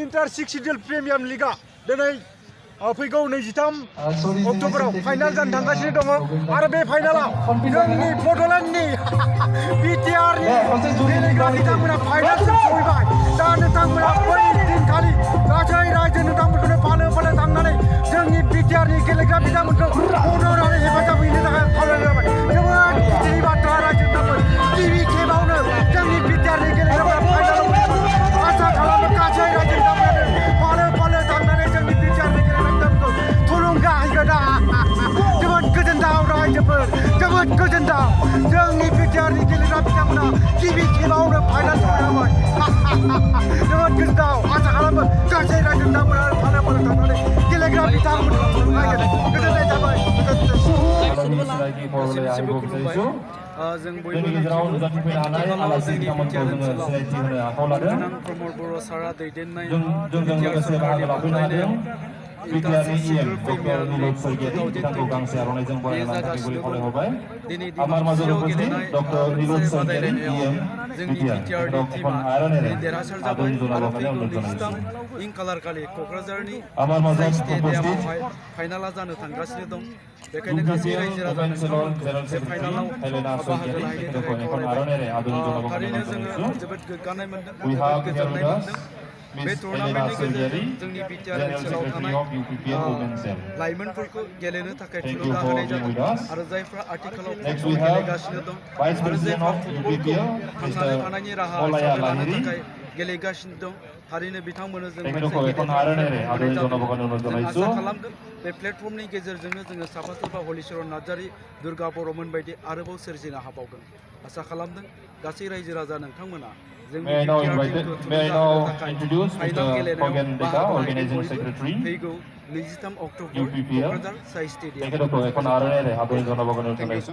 inter सिक्सडियल premium लिगा दिनै फैगौ 23 अक्ट'बराव final जानो थांगासिनो दङ आरो बे फाइनालाव जोंनि बड'लेण्डनि बिटिआरनि गेलेग्रा बिथांमोना फाइनालसिम सौहैबाय दा नोंथांमोना बै दिनखालि गासै रायजो नोंथांमोनखौनो फालो फालो थांनानै जोंनि बिटिआरनि गेलेग्रा बिथांमोनखौ मदद हेफाजाब हैनो थाखाय खावलायनाय जाबाय जोबोद गिदिर बाथ्रा रायजो नोंथांमोन गिबि खेबावनो जोंनि बिटिआरनि गेलेग्राफोरा फाइनालाव आसा खालामो गासै रायजो नोंथांमोनानो फालो फालो थांनानै जोंनि बिटिआरनि थुलुंगा होगोन जोबोद गोजोनथाव रायजोफोर जोबोद गोजोनथाव जोंनि बिटिआरनि गेलेग्रा बिथांमोना गिबि खेबावनो फाइनाल सौहैबाय जोबोद गोजोनथाव आसा खालामो गासै रायजो नोंथांमोना फालो फालो थांनानै गेलेग्रा बिथांमोनखौ थुलुंगा होगोन गोजोननाय थाबाय जों बयबो आथिखालाव जोंनि बिटिआर ओनसोलाव प्रमद बर' सारा दैदेननाय बिटिआर सरकारनि बाख्नायनायाव इंटर सिक्सडियल प्रिमियार लिग 2022 बे जागासिनो दङ दिनै डिमापुरआव गेलेनाय मोनसे बादायलायनायाव जोंनि बिटिआरनि टीमा देरहासार जाबाय आरो फैगौ 23 खालार खालि क'क्राझारनि स्टेडियामावहाय फाइनाला जानो थांगासिनो दं बेखायनो गासै रायजो राजा नोंथांमोनखौ बे फाइनालाव बाहागो लाहैनो थाखाय खावलायबाय थारैनो जोङो जोबोद गोग्गानाय मोनदों जोबोद गोजोननाय मोनदों बे टुर्नामेन्टनि गेजेरजों जोंनि बिटिआर ओनसोलाव थानाय लाइमोनफोरखौ गेलेनो थाखाय थुलुंगा होनाय जादों आरो जायफ्रा आथिखालाव फुटबल गेलेगासिनो दं आरो जायफ्रा फुटबलखौ थांनानै थानायनि राहा हिसाबै लानो थाखाय गेलेगासिनो दं थारैनो बिथांमोननो जों मोनसे गेदेर होनाय जादों जों आसा खालामगोन बे प्लेटफर्मनि गेजेरजोंनो जोङो साफा साफा हलिचरन नार्जारी दुर्गा बर'मोन बायदि आरोबाव सोरजिनो हाबावगोन आसा खालामदों गासै रायजो राजा नोंथांमोना जोंनि बिटिआर टीमखौ थुलुंगा होनो थाखाय फाइनाल गेलेनायाव बाहागो लाहैगोन बयबो फैगौ 23 अक्ट'बर क'क्राझार साइ स्टेडियाम